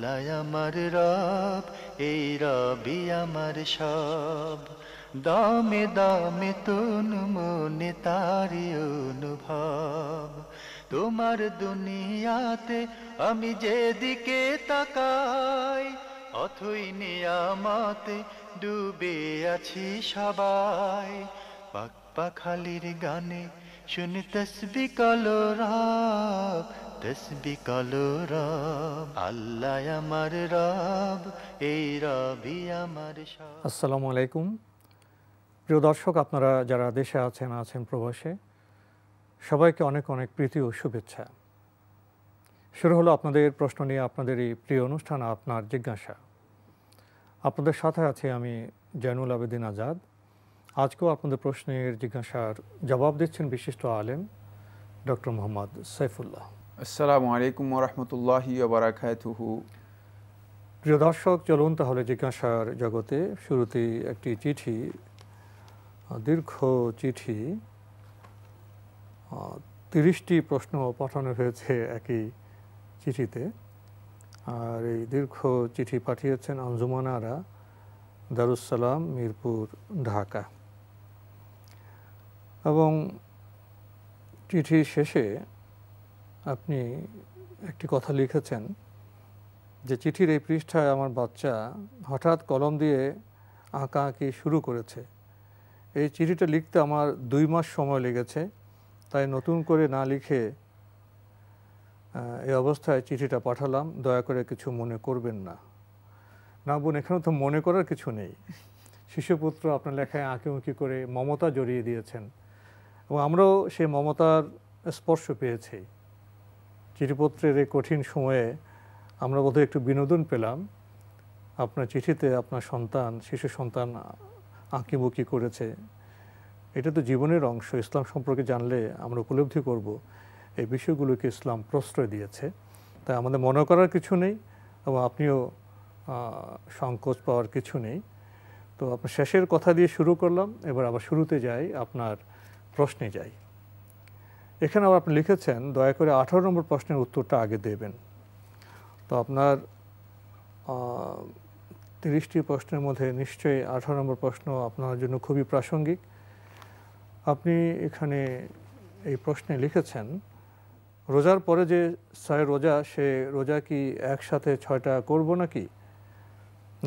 আল্লাহ আমার রব, এই রবি আমার সব। দামে দামে তুন মনে তারি অনুভব। তোমার দুনিয়াতে আমি যেদিকে তাকাই, অথই নিয়ামতে ডুবে আছি সবাই। পাক পাখালির গানে শুনি তসবি কলো রব, তসবি কলো রব। আল্লাহ আমার রব, এই রবি আমার সব। আসসালামু আলাইকুম। প্রিয় দর্শক, আপনারা যারা দেশে আছেন প্রবাসে, সবাইকে অনেক অনেক প্রীতি ও শুভেচ্ছা। শুরু হলো আপনাদের প্রশ্ন নিয়ে আপনাদের এই প্রিয় অনুষ্ঠান আপনার জিজ্ঞাসা। আপনাদের সাথে আছি আমি জয়নুল আবেদিন আজাদ। আজকেও আপনাদের প্রশ্নের জিজ্ঞাসার জবাব দিচ্ছেন বিশিষ্ট আলেম ডক্টর মোহাম্মদ সাইফুল্লাহ। আসসালামু আলাইকুম ওয়া রাহমাতুল্লাহি ওয়া বারাকাতুহু। প্রিয় দর্শক, চলুন তাহলে জিজ্ঞাসার জগতে। শুরুতেই একটি চিঠি, দীর্ঘ চিঠি, 30টি প্রশ্ন পাঠানো হয়েছে একই চিঠিতে। আর এই দীর্ঘ চিঠি পাঠিয়েছেন আঞ্জুমানারা, দারুসালাম, মিরপুর, ঢাকা। এবং চিঠির শেষে আপনি একটি কথা লিখেছেন যে চিঠির এই পৃষ্ঠায় আমার বাচ্চা হঠাৎ কলম দিয়ে আঁকাআঁকি শুরু করেছে। এই চিঠিটা লিখতে আমার 2 মাস সময় লেগেছে, তাই নতুন করে না লিখে এই অবস্থায় চিঠিটা পাঠালাম। দয়া করে কিছু মনে করবেন না। না বোন, এখানে তো মনে করার কিছু নেই। শিশুপুত্র আপনার লেখায় আঁকিউঁকি করে মমতা জড়িয়ে দিয়েছেন এবং আমরাও সেই মমতার স্পর্শ পেয়েছি। চিঠিপত্রের এই কঠিন সময়ে আমরা বোধহয় একটু বিনোদন পেলাম। আপনার চিঠিতে আপনার সন্তান, শিশু সন্তান আঁকিবুকি করেছে। এটা তো জীবনের অংশ। ইসলাম সম্পর্কে জানলে আমরা উপলব্ধি করব এই বিষয়গুলোকে ইসলাম প্রশ্রয় দিয়েছে। তাই আমাদের মনে করার কিছু নেই এবং আপনিও সংকোচ পাওয়ার কিছু নেই। তো আপনার শেষের কথা দিয়ে শুরু করলাম, এবার আবার শুরুতে যাই, আপনার প্রশ্নে যাই। এখানে আবার আপনি লিখেছেন দয়া করে 18 নম্বর প্রশ্নের উত্তরটা আগে দেবেন। তো আপনার 30টি প্রশ্নের মধ্যে নিশ্চয়ই 18 নম্বর প্রশ্ন আপনার জন্য খুবই প্রাসঙ্গিক। আপনি এখানে এই প্রশ্নে লিখেছেন, রোজার পরে যে 6 রোজা, সে রোজা কি একসাথে 6টা করব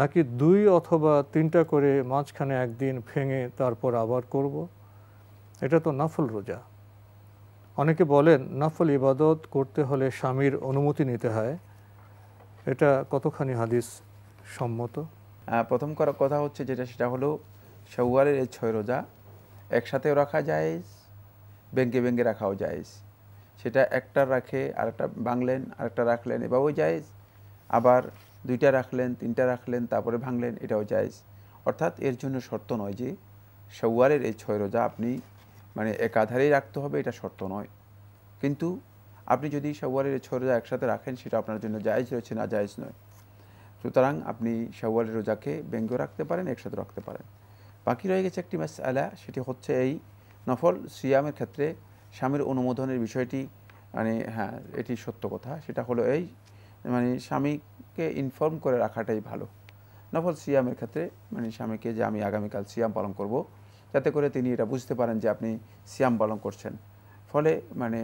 নাকি 2 অথবা 3টা করে মাঝখানে একদিন ভেঙে তারপর আবার করব? এটা তো নফল রোজা। অনেকে বলেন নফল ইবাদত করতে হলে স্বামীর অনুমতি নিতে হয়। এটা কতখানি হাদিস সম্মত? প্রথম কথা হচ্ছে সেটা হলো শাওয়ালের এই 6 রোজা একসাথেও রাখা জায়েজ, বেঙ্গে বেঙ্গে রাখাও জায়েজ। সেটা একটা রাখে আরেকটা ভাঙলেন, আরেকটা রাখলেন, এভাবেও জায়েজ। আবার 2টা রাখলেন, 3টা রাখলেন, তারপরে ভাঙলেন, এটাও জায়েজ। অর্থাৎ এর জন্য শর্ত নয় যে শাওয়ালের এই 6 রোজা আপনি মানে একাধারেই রাখতে হবে, এটা শর্ত নয়। কিন্তু আপনি যদি শাওয়ালের এই 6 রোজা একসাথে রাখেন, সেটা আপনার জন্য জায়েজ রয়েছে, না জায়েজ নয়। সুতরাং আপনি শাওয়ালের রোজাকে ব্যঙ্গ রাখতে পারেন, একসাথে রাখতে পারেন। বাকি রয়ে গেছে একটি মাসআলা, সেটি হচ্ছে এই নফল সিয়ামের ক্ষেত্রে স্বামীর অনুমোদনের বিষয়টি। মানে হ্যাঁ, এটি সত্য কথা। সেটা হলো এই মানে স্বামীকে ইনফর্ম করে রাখাটাই ভালো নফল সিয়ামের ক্ষেত্রে। মানে স্বামীকে যে আমি আগামীকাল সিয়াম পালন করব, যাতে করে তিনি এটা বুঝতে পারেন যে আপনি সিয়াম পালন করছেন। ফলে মানে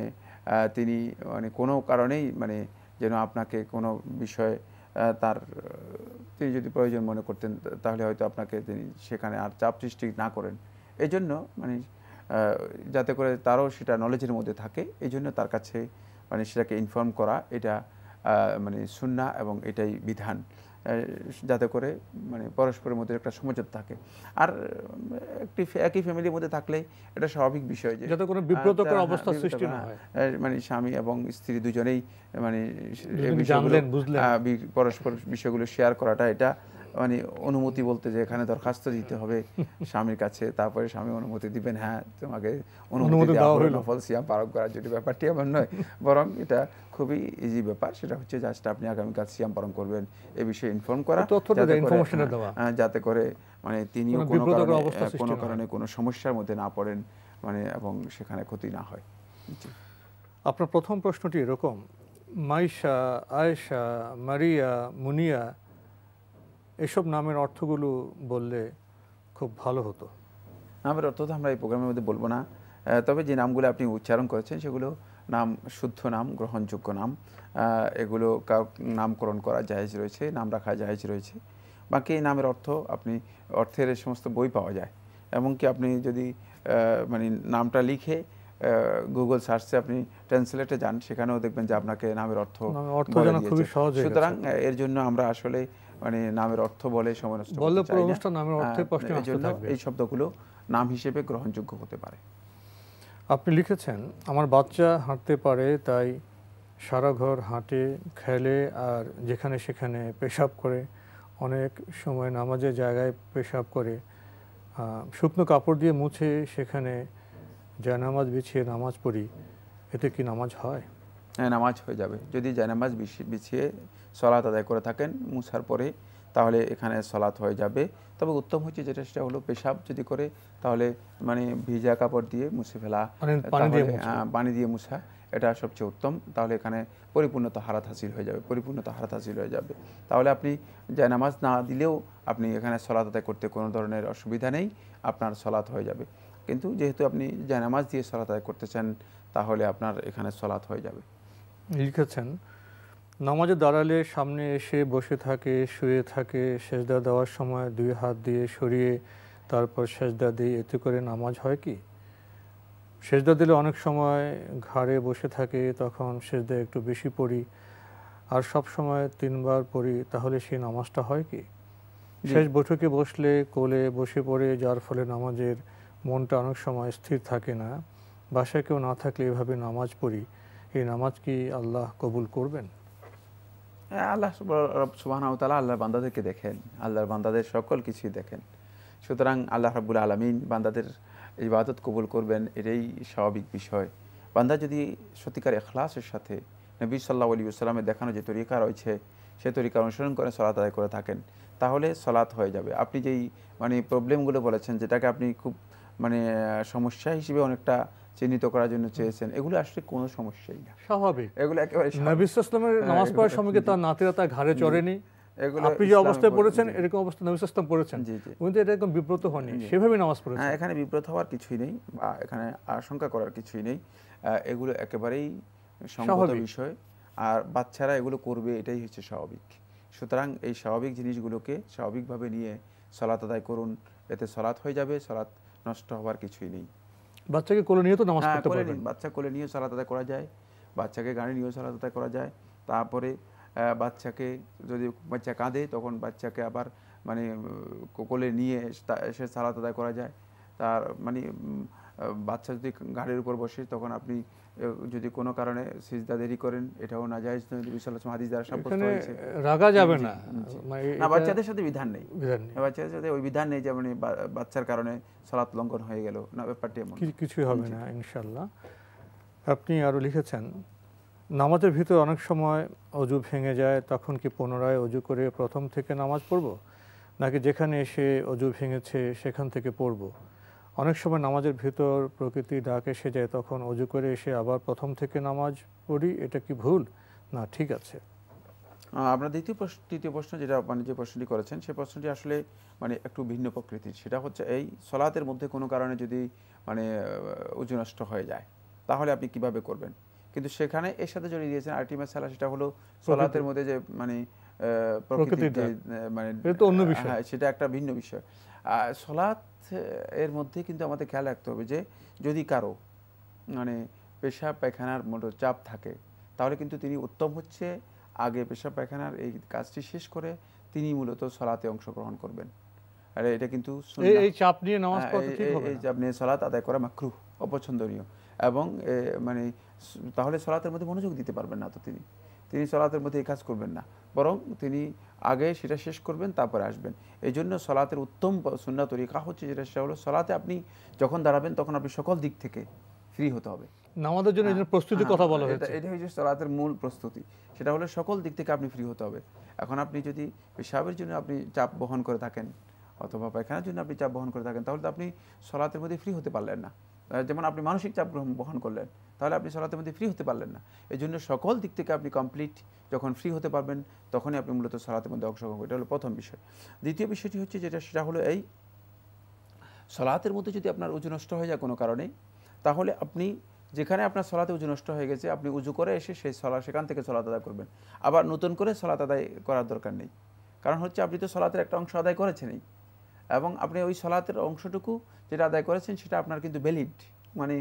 তিনি মানে কোনো কারণেই মানে যেন আপনাকে কোনো বিষয়ে তিনি যদি প্রয়োজন মনে করতেন, তাহলে হয়তো আপনাকে তিনি সেখানে আর চাপ সৃষ্টি না করেন। এই জন্য মানে যাতে করে তারও সেটা নলেজের মধ্যে থাকে, এই জন্য তার কাছে মানে সেটাকে ইনফর্ম করা, এটা মানে সুন্নাহ এবং এটাই বিধান, যাতে করে মানে পরস্পরের মধ্যে একটা সমঝোতা থাকে। আর একই ফ্যামিলির মধ্যে থাকলে এটা স্বাভাবিক বিষয় যে যাতে কোনো বিব্রতকর অবস্থা সৃষ্টি না হয়। মানে স্বামী এবং স্ত্রী দুজনেই মানে জানলেন, বুঝলেন, পরস্পর বিষয়গুলো শেয়ার করাটা, এটা মানে অনুমতি বলতে যে এখানে দরখাস্ত দিতে হবে স্বামীর কাছে, তারপরে স্বামী অনুমতি দিবেন, হ্যাঁ তোমাকে অনুমতি দেওয়া হলো নফল সিয়াম পালন করার জন্য। ব্যাপারটি এমন নয়, বরং এটা খুবই ইজি ব্যাপার। সেটা হচ্ছে জাস্ট আপনি আগামীকাল সিয়াম পালন করবেন এ বিষয়ে ইনফর্ম করা, যাতে করে মানে তিনিও কোনো কারণে কোনো সমস্যার মধ্যে না পড়েন, মানে এবং সেখানে ক্ষতি না হয়। আপনার প্রথম প্রশ্নটি এরকম মাইশা, আয়েশা, মারিয়া, মুনিয়া এসব নামের অর্থগুলো বললে খুব ভালো হতো। নামের অর্থ তো আমরা এই প্রোগ্রামের মধ্যে বলবো না, তবে যে নামগুলো আপনি উচ্চারণ করেছেন সেগুলো নাম, শুদ্ধ নাম, গ্রহণযোগ্য নাম, এগুলো নামকরণ করা জায়েজ রয়েছে, নাম রাখা জায়েজ রয়েছে। বাকি এই নামের অর্থ আপনি অর্থের এই সমস্ত বই পাওয়া যায়, এমনকি আপনি যদি মানে নামটা লিখে গুগল সার্চে আপনি ট্রান্সলেটে যান, সেখানেও দেখবেন যে আপনাকে নামের অর্থ বলে দিয়েছে। সুতরাং এর জন্য আমরা আসলে মানে নামের অর্থ বলে সময় নষ্ট করতে চাই না, এই জন্য এই শব্দগুলো নাম হিসেবে গ্রহণযোগ্য হতে পারে। আপনি লিখেছেন, আমার বাচ্চা হাঁটতে পারে তাই সারা ঘর হাঁটে, খেলে আর যেখানে সেখানে পেশাব করে, অনেক সময় নামাজের জায়গায় পেশাব করে, শুকনো কাপড় দিয়ে মুছে সেখানে জায়নামাজ বিছিয়ে নামাজ পড়ি, এতে কি নামাজ হয়? হ্যাঁ, নামাজ হয়ে যাবে। যদি জায়নামাজ বিছিয়ে সলাত আদায় করে থাকেন মুছার পরে, তাহলে এখানে সলাত হয়ে যাবে। তবে উত্তম হচ্ছে যেটা, সেটা হলো পেশাব যদি করে তাহলে মানে ভিজা কাপড় দিয়ে মুছে ফেলা, পানি দিয়ে মুছা, এটা সবচেয়ে উত্তম। তাহলে এখানে পরিপূর্ণ তাহারাত হাসিল হয়ে যাবে, পরিপূর্ণ তাহারাত হাসিল হয়ে যাবে। তাহলে আপনি জায়নামাজ না দিলেও আপনি এখানে সলাত আদায় করতে কোনো ধরনের অসুবিধা নেই, আপনার সলাত হয়ে যাবে। কিন্তু যেহেতু আপনি জায়নামাজ দিয়ে সলাত আদায় করতে চান, তাহলে আপনার এখানে সলাত হয়ে যাবে। লিখেছেন, নামাজে দাঁড়ালে সামনে এসে বসে থাকে, শুয়ে থাকে, সেজদা দেওয়ার সময় দুই হাত দিয়ে সরিয়ে তারপর সেজদা দিই, এতে করে নামাজ হয় কি? সেজদা দিলে অনেক সময় ঘাড়ে বসে থাকে, তখন সেজদা একটু বেশি পড়ি, আর সব সময় 3 বার পড়ি, তাহলে সেই নামাজটা হয় কি? শেষ বৈঠকে বসলে কোলে বসে পড়ে, যার ফলে নামাজের মনটা অনেক সময় স্থির থাকে না। বাসায় কেউ না থাকলে এভাবে নামাজ পড়ি, এই নামাজ কি আল্লাহ কবুল করবেন? আল্লাহ সুবহানাহু ওয়া তাআলা আল্লাহর বান্দাদেরকে দেখেন, আল্লাহর বান্দাদের সকল কিছুই দেখেন। সুতরাং আল্লাহ রাব্বুল আলামিন বান্দাদের ইবাদত কবুল করবেন, এটাই স্বাভাবিক বিষয়। বান্দা যদি সত্যিকার ইখলাসের সাথে নবী সাল্লাল্লাহু আলাইহি ওয়াসাল্লামের দেখানো যে তরিকা রয়েছে সেই তরিকা অনুসরণ করে সালাত আদায় করে থাকেন, তাহলে সালাত হয়ে যাবে। আপনি যেই মানে প্রবলেমগুলো বলেছেন, যেটাকে আপনি খুব মানে সমস্যা হিসেবে অনেকটা চিহ্নিত করার জন্য চেয়েছেন, এগুলো আসলে কোনো সমস্যাই না, স্বাভাবিক। এগুলো একেবারে নবী সাল্লাল্লাহু আলাইহি ওয়াসাল্লামের নামাজ পড়ার সময় কি তার নাতিরা তার ঘাড়ে চড়েনি? আপনি যে অবস্থায় পড়েছেন এরকম অবস্থা নবী সাল্লাল্লাহু আলাইহি ওয়াসাল্লাম পড়েছেন, কিন্তু এটা একদম বিব্রত হয়নি, সেভাবে নামাজ পড়েছেন। এখানে বিব্রত হওয়ার কিছুই নেই বা এখানে আশঙ্কা করার কিছুই নেই, এগুলো একেবারেই সঙ্গত বিষয়। আর বাচ্চারা এগুলো করবে, এটাই হচ্ছে স্বাভাবিক। সুতরাং এই স্বাভাবিক জিনিসগুলোকে স্বাভাবিকভাবে নিয়ে সালাত আদায় করুন, এতে সালাত হয়ে যাবে, সালাত নষ্ট হওয়ার কিছুই নেই। বাচ্চাকে কোলে নিয়ে তো নামাজ পড়তে পারবেন। বাচ্চা কোলে নিয়ে সালাত আদায় করা যায়, বাচ্চাকে গাড়ি নিয়েও সালাত আদায় করা যায়। তারপরে বাচ্চাকে যদি বাচ্চা কাঁদে, তখন বাচ্চাকে আবার মানে কোলে নিয়ে সে সালাত আদায় করা যায়। তার মানে বাচ্চা যদি গাড়ির উপর বসে, তখন আপনি যদি কোনো কারণে সিজদা দেরি করেন, এটাও নাজায়েজ নয়, নবী সাল্লাল্লাহু আলাইহি ওয়াসাল্লাম হাদিস দ্বারা সাব্যস্ত হয়েছে। রাগা যাবে না, না, বাচ্চাদের সাথে বিধান নেই, বাচ্চাদের সাথে ওই বিধান নেই যে মানে বাচ্চার কারণে সালাত লঙ্ঘন হয়ে গেল, না, ব্যাপারটি এমন কিছুই হবে না ইনশাআল্লাহ। আপনি আরো লিখেছেন, নামাজের ভিতর অনেক সময় অজু ভেঙে যায়, তখন কি পুনরায় অজু করে প্রথম থেকে নামাজ পড়ব, নাকি যেখানে এসে অজু ভেঙেছে সেখান থেকে পড়ব? অনেক সময় নামাজের ভিতর প্রকৃতি ডাক এসে যায়, তখন অজু করে এসে আবার প্রথম থেকে নামাজ পড়ি, এটা কি ভুল না ঠিক আছে? আপনার তৃতীয় প্রশ্ন, যেটা মানে যে প্রশ্নটি করেছেন, সেই প্রশ্নটি আসলে মানে একটু ভিন্ন প্রকৃতির। সেটা হচ্ছে এই সলাতের মধ্যে কোনো কারণে যদি মানে অজু নষ্ট হয়ে যায়, তাহলে আপনি কিভাবে করবেন? কিন্তু সেখানে এর সাথে জড়িয়ে দিয়েছেন আরেকটি মাসআলা, সেটা হলো সলাতের মধ্যে যে মানে প্রকৃতির মানে অন্য বিষয়, সেটা একটা ভিন্ন বিষয়। সলাত এর মধ্যে কিন্তু আমাদের খেয়াল রাখতে হবে যে যদি কারো মানে পেশাব পায়খানার মতো চাপ থাকে, তাহলে কিন্তু তিনি উত্তম হচ্ছে আগে পেশাব পায়খানার এই কাজটি শেষ করে তিনি মূলত সলাতে অংশগ্রহণ করবেন। আর এটা কিন্তু এই চাপ নিয়ে নামাজ পড়তে ঠিক হবে না, এই চাপ নিয়ে সলাত আদায় করা মাকরুহ, অপছন্দনীয়। এবং মানে তাহলে সলাতের মধ্যে মনোযোগ দিতে পারবেন না, তো তিনি সলাতের মধ্যে এই কাজ করবেন না, বরং তিনি আগে সেটা শেষ করবেন, তারপরে আসবেন। এই জন্য সলাতের উত্তম সুন্নাহ তরিকা হচ্ছে যেটা, সেটা হলো সলাতে আপনি যখন দাঁড়াবেন তখন আপনি সকল দিক থেকে ফ্রি হতে হবে। নামাজের জন্য প্রস্তুতির কথা বলা হয়েছে, এটা হচ্ছে সলাতের মূল প্রস্তুতি, সেটা হলো সকল দিক থেকে আপনি ফ্রি হতে হবে। এখন আপনি যদি পেশাবের জন্য আপনি চাপ বহন করে থাকেন, অথবা পায়খানার জন্য আপনি চাপ বহন করে থাকেন, তাহলে তো আপনি সলাতের মধ্যে ফ্রি হতে পারলেন না। যেমন আপনি মানসিক চাপ বহন করলেন, তাহলে আপনি সালাতের মধ্যে ফ্রি হতে পারলেন না। এই জন্য সকল দিক থেকে আপনি কমপ্লিট যখন ফ্রি হতে পারবেন তখনই আপনি মূলত সালাতের মধ্যে অংশগ্রহণ করবেন। এটা হলো প্রথম বিষয়। দ্বিতীয় বিষয়টি হচ্ছে সেটা হলো এই, সালাতের মধ্যে যদি আপনার উজু নষ্ট হয়ে যায় কোনো কারণে, তাহলে আপনি যেখানে আপনার সালাতে উজু নষ্ট হয়ে গেছে আপনি উজু করে এসে সেখান থেকে সালাত আদায় করবেন। আবার নতুন করে সালাত আদায় করার দরকার নেই, কারণ হচ্ছে আপনি তো সালাতের একটা অংশ আদায় করেছেনই, এবং আপনি ওই সালাতের অংশটুকু যেটা আদায় করেছেন সেটা আপনার কিন্তু ভ্যালিড, মানে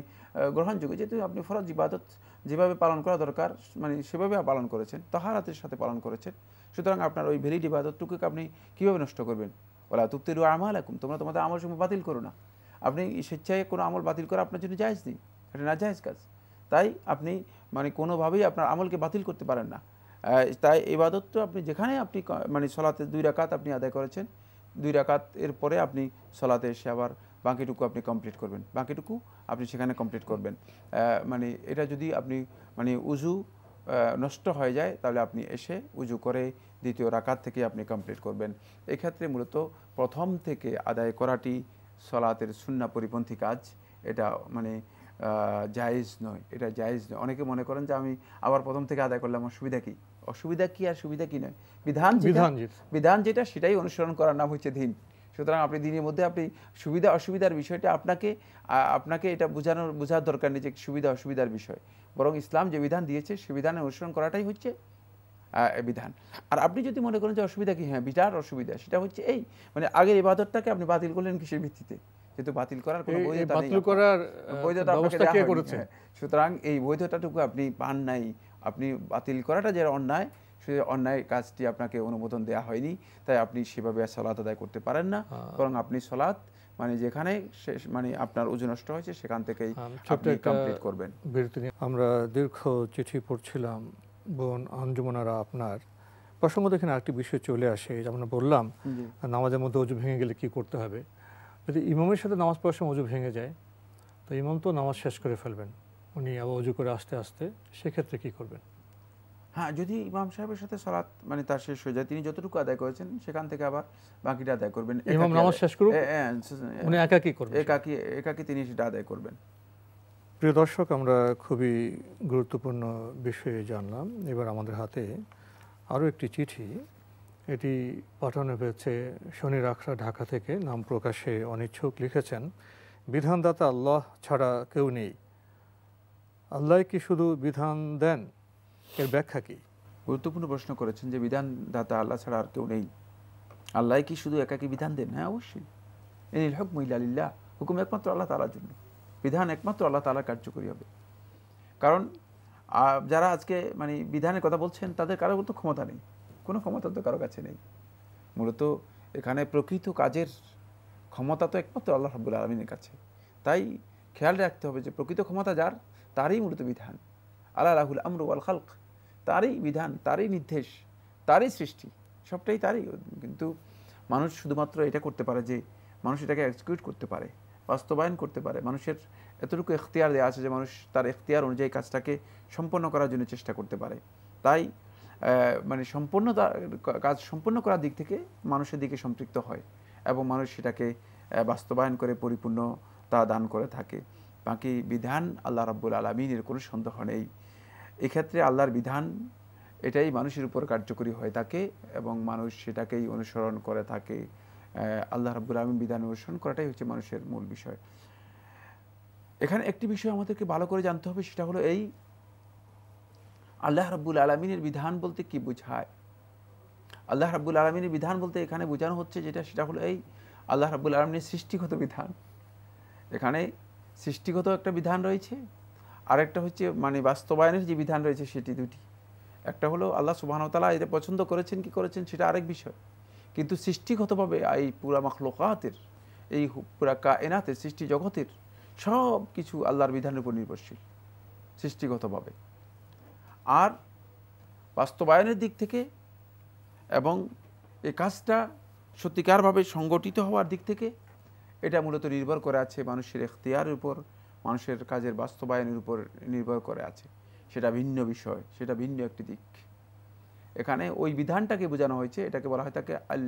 গ্রহণযোগ্য, যেহেতু আপনি ফরজ ইবাদত যেভাবে পালন করা দরকার মানে সেভাবে পালন করেছেন, তাহারাতের সাথে পালন করেছেন, সুতরাং আপনার ওই ভ্যালিড ইবাদতটুকুকে আপনি কীভাবে নষ্ট করবেন? ওলা তুবতিলু আমালাকুম, তোমরা তোমাদের আমল সমূহ বাতিল করো না। আপনি স্বেচ্ছায় কোনো আমল বাতিল করা আপনার জন্য জায়েজ নেই, এটা না জায়েজ কাজ। তাই আপনি মানে কোনোভাবেই আপনার আমলকে বাতিল করতে পারেন না। তাই ইবাদত তো আপনি যেখানে আপনি মানে সলাতে 2 রাকাত আপনি আদায় করেছেন, 2 রাকাত এর পরে আপনি সলাতে এসে আবার বাকিটুকু আপনি কমপ্লিট করবেন, বাকিটুকু আপনি সেখানে কমপ্লিট করবেন। মানে এটা যদি আপনি মানে উজু নষ্ট হয়ে যায় তাহলে আপনি এসে উজু করে দ্বিতীয় রাকাত থেকে আপনি কমপ্লিট করবেন। এক্ষেত্রে মূলত প্রথম থেকে আদায় করাটি সলাতের সুন্নাহ পরিপন্থী কাজ, এটা মানে জায়েজ নয়, এটা জায়েজ নয়। অনেকে মনে করেন যে আমি আবার প্রথম থেকে আদায় করলাম, অসুবিধা কি? অসুবিধা কি আর সুবিধা কি নয়, বিধান যেটা সেটাই অনুসরণ করার নাম হচ্ছে দিন। সুতরাং আপনি দিনের মধ্যে আপনি সুবিধা অসুবিধার বিষয়টা আপনাকে এটা বোঝার দরকার নেই যে সুবিধা অসুবিধার বিষয়, বরং ইসলাম যে বিধান দিয়েছে সে বিধানে অনুসরণ করাটাই হচ্ছে বিধান। আর আপনি যদি মনে করেন যে অসুবিধা কি, হ্যাঁ বিরাট অসুবিধা, সেটা হচ্ছে এই মানে আগের ইবাদতটাকে আপনি বাতিল করলেন কিসের ভিত্তিতে? যেহেতু বাতিল করার কোনো বৈধতা নেই, বৈধতা আপনাকে দেওয়া হয়নি। সুতরাং এই বৈধতাটুকু আপনি পান নাই, আপনি বাতিল করাটা যে অন্যায়, সে অন্যায় কাজটি আপনাকে অনুমোদন দেওয়া হয়নি, তাই আপনি সেভাবে সালাত আদায় করতে পারেন না, বরং আপনি সালাত মানে যেখানে মানে আপনার উজু নষ্ট হয়েছে সেখান থেকেই আপনি কমপ্লিট করবেন। আমরা দীর্ঘ চিঠি পড়ছিলাম বোন আঞ্জুমানারা, আপনার প্রসঙ্গ এখানে আরেকটি বিষয় চলে আসে, যেমন বললাম নামাজের মধ্যে উজু ভেঙে গেলে কি করতে হবে। যদি ইমামের সাথে নামাজ পড়ার সময় উজু ভেঙে যায় তো ইমাম তো নামাজ শেষ করে ফেলবেন, উনি আবার উজু করে আস্তে আস্তে, সেক্ষেত্রে কি করবেন? হ্যাঁ, যদি ইমাম সাহেবের সাথে সালাত মানে তার শেষ হয়ে যায়, তিনি যতটুকু আদায় করেছেন সেখান থেকে আবার বাকিটা আদায় করবেন। ইমাম নামাজ শেষ করুক, উনি একাকী করবেন, একাকী তিনি সেটা আদায় করবেন। প্রিয় দর্শক, আমরা খুবই গুরুত্বপূর্ণ বিষয়ে জানলাম। এবার আমাদের হাতে আরও একটি চিঠি, এটি পাঠানো হয়েছে শনি রাখরা, ঢাকা থেকে, নাম প্রকাশে অনিচ্ছুক। লিখেছেন, বিধানদাতা আল্লাহ ছাড়া কেউ নেই, আল্লাহ কি শুধু বিধান দেন, এর ব্যাখ্যা কি? গুরুত্বপূর্ণ প্রশ্ন করেছেন যে বিধানদাতা আল্লাহ ছাড়া আর কেউ নেই, আল্লাহ কি শুধু একাকী বিধান দেন? হ্যাঁ অবশ্যই, ইনিল হুকমু ইল্লা লিল্লাহ, হুকুম একমাত্র আল্লাহ তাআলার জন্য, বিধান একমাত্র আল্লাহ তাআলা কার্যকরী হবে। কারণ যারা আজকে মানে বিধানের কথা বলছেন তাদের কারোর তো ক্ষমতা নেই, কোনো ক্ষমতা তো কারো কাছে নেই। মূলত এখানে প্রকৃত কাজের ক্ষমতা তো একমাত্র আল্লাহ রাব্বুল আলামিনের কাছে। তাই খেয়াল রাখতে হবে যে প্রকৃত ক্ষমতা যার, তারই মূলত বিধান। আল্লাহ লাহুল আমরু ওয়াল খালক, তারই বিধান, তারই নির্দেশ, তারই সৃষ্টি, সবটাই তারই। কিন্তু মানুষ শুধুমাত্র এটা করতে পারে যে মানুষ এটাকে এক্সিকিউট করতে পারে, বাস্তবায়ন করতে পারে। মানুষের এতটুকু এখতিয়ার দেওয়া আছে যে মানুষ তার এখতিয়ার অনুযায়ী কাজটাকে সম্পন্ন করার জন্য চেষ্টা করতে পারে। তাই মানে কাজ সম্পন্ন করার দিক থেকে মানুষের দিকে সম্পৃক্ত হয় এবং মানুষ সেটাকে বাস্তবায়ন করে পরিপূর্ণতা দান করে থাকে। বাকি বিধান আল্লাহ রাব্বুল আলামিনের কোনো সন্দেহ নেই। এক্ষেত্রে আল্লাহর বিধান এটাই মানুষের উপর কার্যকরী হয়ে থাকে এবং মানুষ সেটাকেই অনুসরণ করে থাকে। আল্লাহ রাব্বুল আলামিন বিধান অনুসরণ করাটাই হচ্ছে মানুষের মূল বিষয়। এখানে একটি বিষয় আমাদেরকে ভালো করে জানতে হবে, সেটা হলো এই, আল্লাহ রাব্বুল আলামিনের বিধান বলতে কি বোঝায়? আল্লাহ রাব্বুল আলামিনের বিধান বলতে এখানে বোঝানো হচ্ছে সেটা হলো এই, আল্লাহ রাব্বুল আলামিনের সৃষ্টিগত বিধান। এখানে সৃষ্টিগত একটা বিধান রয়েছে, আরেকটা হচ্ছে মানে বাস্তবায়নের যে বিধান রয়েছে সেটি দুটি। একটা হলো আল্লাহ সুবহানাহু ওয়া তাআলা এটা পছন্দ করেছেন কি করেছেন সেটা আরেক বিষয়, কিন্তু সৃষ্টিগতভাবে এই পুরা মাখলুকাতের, এই পুরা কায়নাতের, সৃষ্টি জগতের সব কিছু আল্লাহর বিধানের উপর নির্ভরশীল সৃষ্টিগতভাবে। আর বাস্তবায়নের দিক থেকে এবং এই কাজটা সত্যিকারভাবে সংগঠিত হওয়ার দিক থেকে এটা মূলত নির্ভর করে আছে মানুষের এখতিয়ারের উপর, মানুষের কাজের বাস্তবায়নের উপর নির্ভর করে আছে। সেটা ভিন্ন বিষয়, সেটা ভিন্ন একটি দিক। এখানে ওই বিধানটাকে বোঝানো হয়েছে, এটাকে বলা হয় তাকে আল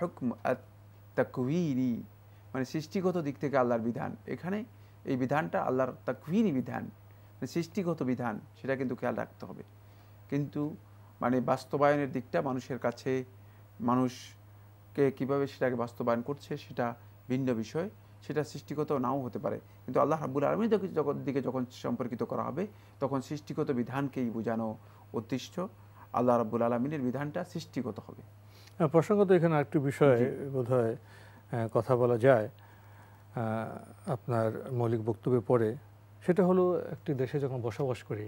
হুকম আত তাকওয়িনি, মানে সৃষ্টিগত দিক থেকে আল্লাহর বিধান। এখানে এই বিধানটা আল্লাহর তাকওয়িনী বিধান, সৃষ্টিগত বিধান, সেটা কিন্তু খেয়াল রাখতে হবে। কিন্তু মানে বাস্তবায়নের দিকটা মানুষের কাছে, মানুষকে কিভাবে সেটাকে বাস্তবায়ন করছে সেটা ভিন্ন বিষয়, সেটা সৃষ্টিগত নাও হতে পারে। কিন্তু আল্লাহ রাব্বুল আলামিন দিকে যখন সম্পর্কিত করা হবে তখন সৃষ্টিগত বিধানকেই বোঝানো উদ্দিষ্ট। আল্লাহ রাব্বুল আলামিনের বিধানটা সৃষ্টিগত হবে। প্রসঙ্গত এখানে আরেকটি বিষয়ে বোধহয় কথা বলা যায় আপনার মৌলিক বক্তব্যের পরে, সেটা হলো একটি দেশে যখন বসবাস করি,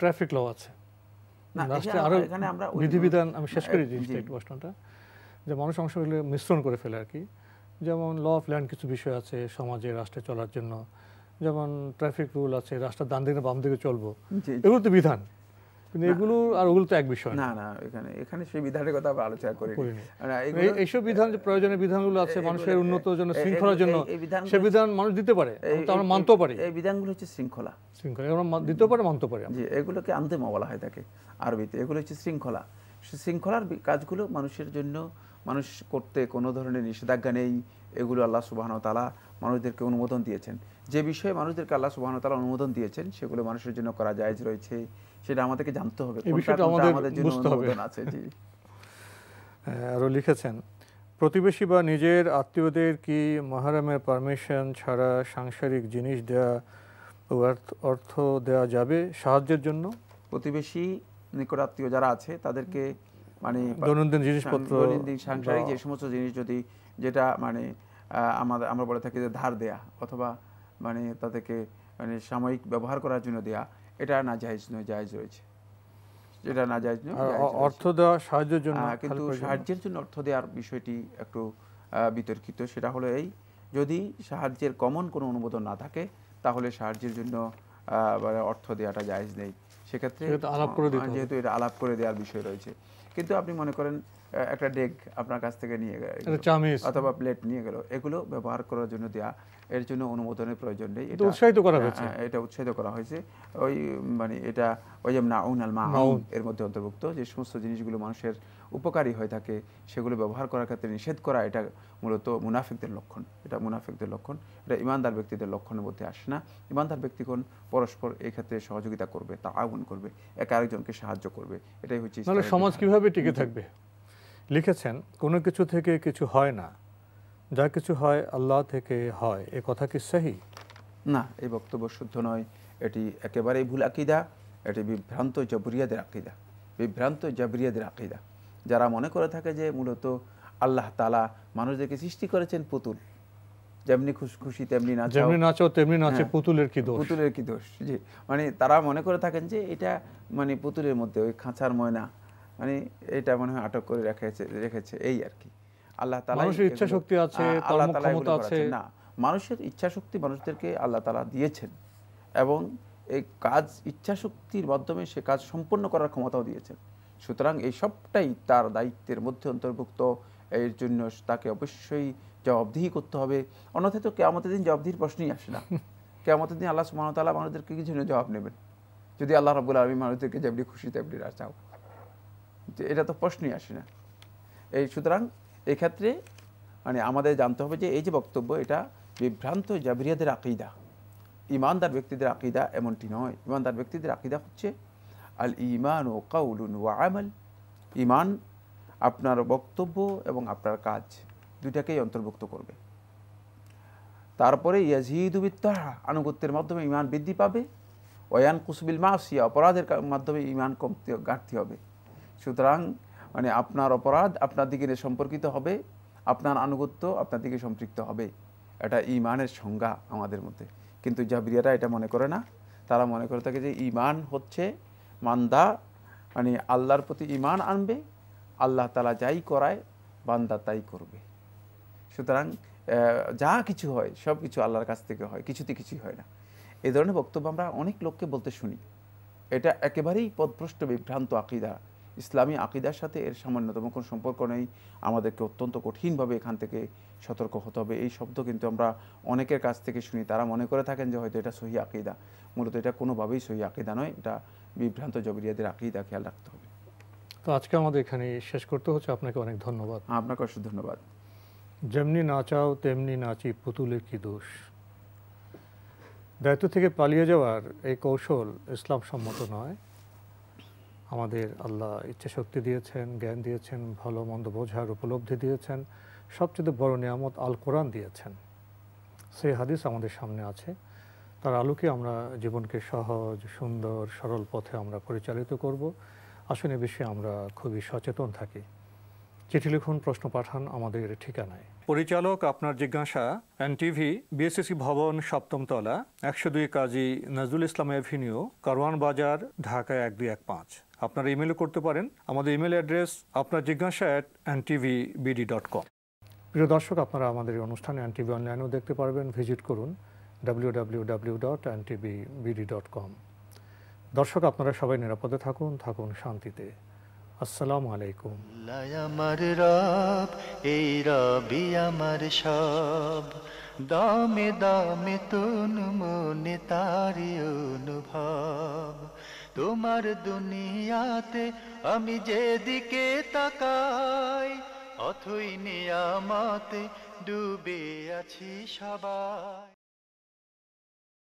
ট্রাফিক ল আছে, রাষ্ট্রে আরো বিধিবিধান, আমি শেষ করে দিচ্ছি একটু প্রশ্নটা, যে মানুষ অংশ হলে মিশ্রণ করে ফেলে আর কি। যেমন ল অফ ল্যান্ড কিছু বিষয় আছে সমাজে রাষ্ট্রে চলার জন্য, যেমন ট্রাফিক রুল আছে, রাস্তার ডান দিকে বাম দিকে চলবো, এগুলো তো বিধান, কিন্তু এগুলো আর ওগুলো তো এক বিষয় না। না, এখানে সেই বিধানের কথা আমরা আলোচনা করি। এইসব বিধান, যে প্রয়োজনীয় বিধানগুলো আছে মানুষের উন্নত জন্য, শৃঙ্খলার জন্য, সেই বিধান মানুষ দিতে পারে, আমরা মানতেও পারি। এই বিধানগুলো হচ্ছে শৃঙ্খলা, আমরা দিতে পারে, মানতে পারি। জি, এগুলোকে আনতেমা বলা হয় থাকে আরবিতে। এগুলো হচ্ছে শৃঙ্খলা। শৃঙ্খলার কাজগুলো মানুষের জন্য, মানুষ করতে কোনো ধরনের নিষেধাজ্ঞা নেই। এগুলো আল্লাহ সুবহানাহু ওয়া তাআলা মানুষদেরকে অনুমোদন দিয়েছেন। যে বিষয়ে মানুষদেরকে আল্লাহ সুবহানাহু ওয়া তাআলা অনুমোদন দিয়েছেন সেগুলো মানুষের জন্য করা জায়েজ রয়েছে, সেটা আমাদেরকে জানতে হবে, কোনটা আমাদের জন্য অনুমোদন আছে। জি, আরো লিখেছেন, প্রতিবেশী বা নিজের আত্মীয়দের কি মাহরামের পারমিশন ছাড়া সাংসারিক জিনিস দেয়া ও অর্থ দেওয়া যাবে সাহায্যের জন্য? প্রতিবেশী, নিকট আত্মীয় যারা আছে তাদেরকে মানে দৈনন্দিন জিনিসপত্র, দৈনন্দিন সাংসারিক যে সমস্ত জিনিস, যদি যেটা মানে আমরা বলে থাকি যে ধার দেয়া অথবা মানে তাদেরকে মানে সাময়িক ব্যবহার করার জন্য দেয়া, এটা না জায়েজ নয়, জায়েজ রয়েছে, যেটা না জায়েজ নয়। অর্থ দেওয়া সাহায্যের জন্য, কিন্তু সাহায্যের জন্য অর্থ দেওয়ার বিষয়টি একটু বিতর্কিত। সেটা হলো এই, যদি সাহায্যের কমন কোনো অনুমোদন না থাকে তাহলে সাহায্যের জন্য অর্থ দেওয়াটা জায়েজ নেই। সেক্ষেত্রে যেহেতু এটা আলাপ করে দেওয়ার বিষয় রয়েছে। কিন্তু আপনি মনে করেন একটা ডেক আপনার কাছ থেকে নিয়ে গেল অথবা প্লেট নিয়ে গেল, এগুলো ব্যবহার করার জন্য দেয়া, এর জন্য অনুমোদনের প্রয়োজন নেই। এটা উৎসাহিত করা হয়েছে, এটা উৎসাহিত করা হয়েছে। ওই মানে এটা ওয়ায়ামনাউন আল মাউন এর মধ্যে অন্তর্ভুক্ত। যে সমস্ত জিনিসগুলো মানুষের উপকারী হয়ে থাকে সেগুলো ব্যবহার করার ক্ষেত্রে নিষেধ করা, এটা মূলত মুনাফিকদের লক্ষণ। এটা মুনাফিকদের লক্ষণ, এটা ইমানদার ব্যক্তিদের লক্ষণের মধ্যে আসে না। ইমানদার ব্যক্তিগণ পরস্পর এই ক্ষেত্রে সহযোগিতা করবে, তাআউন করবে, একে আরেকজনকে সাহায্য করবে। এটাই হচ্ছে সমাজ কিভাবে টিকে থাকবে। লিখেছেন, কোনো কিছু থেকে কিছু হয় না, যা কিছু হয় আল্লাহ থেকে হয়, এ কথা কি সহি? না, এই বক্তব্য শুদ্ধ নয়। এটি একেবারেই ভুল আকীদা। এটি বিভ্রান্ত জাবরিয়াদের আকীদা, বিভ্রান্ত জাবরিয়াদের আকীদা, যারা মনে করে থাকে যে মূলত আল্লাহ তাআলা মানুষদেরকে সৃষ্টি করেছেন পুতুল, যেমনি খুশি তেমনি নাচো, যেমনি নাচো তেমনি নাচে, পুতুলের কি দোষ, পুতুলের কি দোষ। জি, মানে তারা মনে করে থাকেন যে এটা মানে পুতুলের মধ্যে ওই খাঁচার ময়না, মানে এটা মনে হয় আটক করে রেখেছে এই আর কি। আল্লাহ তাআলা মানুষের ইচ্ছা শক্তি আছে, আল্লাহ তাআলা ক্ষমতা আছে না। মানুষের ইচ্ছা শক্তি মানুষদেরকে আল্লাহ তাআলা দিয়েছেন এবং এই কাজ ইচ্ছা শক্তির মাধ্যমে সে কাজ সম্পন্ন করার ক্ষমতাও দিয়েছেন। সুতরাং এই সবটাই তার দায়িত্বের মধ্যে অন্তর্ভুক্ত। এর জন্য তাকে অবশ্যই জবাবদিহি করতে হবে, অন্যথায় তো কিয়ামতের দিন জবাবদিহির প্রশ্নই আসে না। কিয়ামতের দিন আল্লাহ সুবহানাহু ওয়া তাআলা মানুষদেরকে কি জন্য জবাব নেবেন যদি আল্লাহ রাব্বুল আলামিন মানুষদেরকে যেমনি খুশি তেমনি রাচাও, এটা তো প্রশ্নই আসে না। এই সুতরাং এই ক্ষেত্রে মানে আমাদের জানতে হবে যে এই যে বক্তব্য, এটা বিভ্রান্ত জাবরিয়াদের আকীদা। ইমানদার ব্যক্তিদের আকীদা এমনটি নয়। ইমানদার ব্যক্তিদের আকীদা হচ্ছে আল ঈমানু কাউলুন ওয়া আমাল। ঈমান আপনার বক্তব্য এবং আপনার কাজ দুইটাকেই অন্তর্ভুক্ত করবে। তারপরে ইয়াজিদু বিত্তাআ, আনুগত্যের মাধ্যমে ঈমান বৃদ্ধি পাবে। ওয়ায়ানকুসু বিল মাসিয়া, অপরাধের মাধ্যমে ঈমান ঘাটতি হবে। সুতরাং মানে আপনার অপরাধ আপনার দিকে সম্পর্কিত হবে, আপনার আনুগত্য আপনার দিকে সম্পৃক্ত হবে। এটা ঈমানের সংজ্ঞা আমাদের মধ্যে। কিন্তু জাবরিয়ারা এটা মনে করে না। তারা মনে করে থাকে যে ঈমান হচ্ছে বান্দা মানে আল্লাহর প্রতি ঈমান আনবে, আল্লাহ তাআলা যাই করায় বান্দা তাই করবে। সুতরাং যা কিছু হয় সব কিছু আল্লাহর কাছ থেকে হয়, কিছুতে কিছুই হয় না। এই ধরনের বক্তব্য আমরা অনেক লোককে বলতে শুনি। এটা একেবারেই পথভ্রষ্ট বিভ্রান্ত আকীদা। ইসলামী আকীদার সাথে এর সামান্যতম কোনো সম্পর্ক নেই। আমাদেরকে অত্যন্ত কঠিনভাবে এখান থেকে সতর্ক হতে হবে। এই শব্দ কিন্তু আমরা অনেকের কাছ থেকে শুনি, তারা মনে করে থাকেন যে হয়তো এটা সহিহ আকীদা। মূলত এটা কোনোভাবেই সহিহ আকীদা নয়, এটা বিভ্রান্ত জবরিয়াদের আকীদা, খেয়াল রাখতে হবে। তো আজকে আমাদের এখানে শেষ করতে হচ্ছে। আপনাকে অনেক ধন্যবাদ। আপনাকে অবশ্যই ধন্যবাদ। যেমনি নাচাও তেমনি নাচি, পুতুলের কি দোষ। দায়িত্ব থেকে পালিয়ে যাওয়ার এই কৌশল ইসলাম সম্মত নয়। আমাদের আল্লাহ ইচ্ছা শক্তি দিয়েছেন, জ্ঞান দিয়েছেন, ভালো মন্দ বোঝার উপলব্ধি দিয়েছেন, সবচেয়ে বড় নিয়ামত আল কোরআন দিয়েছেন। সেই হাদিস আমাদের সামনে আছে, তার আলোকে আমরা জীবনকে সহজ, সুন্দর, সরল পথে আমরা পরিচালিত করব। আসলে এ বিষয়ে আমরা খুবই সচেতন থাকি। চিঠি লিখুন, প্রশ্ন পাঠান আমাদের ঠিকানায়। পরিচালক আপনার জিজ্ঞাসা, এনটিভি, বিএসসি ভবন, 7ম তলা, 102 কাজী নজরুল ইসলাম এভিনিউ, কারওয়ান বাজার, ঢাকা 1215। আপনারা ইমেল করতে পারেন। আমাদের ইমেল অ্যাড্রেস আপনার জিজ্ঞাসা @ntvbd.com। প্রিয় দর্শক, আপনারা আমাদের এই অনুষ্ঠানে এনটিভি অনলাইনেও দেখতে পারবেন। ভিজিট করুন www.ntvbd.com। দর্শক, আপনারা সবাই নিরাপদে থাকুন, থাকুন শান্তিতে। আসসালামু আলাইকুম। আমার রব, এই রবি আমার সব, দামে দামে তুন মনে তারি অনুভব। তোমার দুনিয়াতে আমি যেদিকে তাকাই, অথই নিয়ামতে ডুবে আছি সবাই।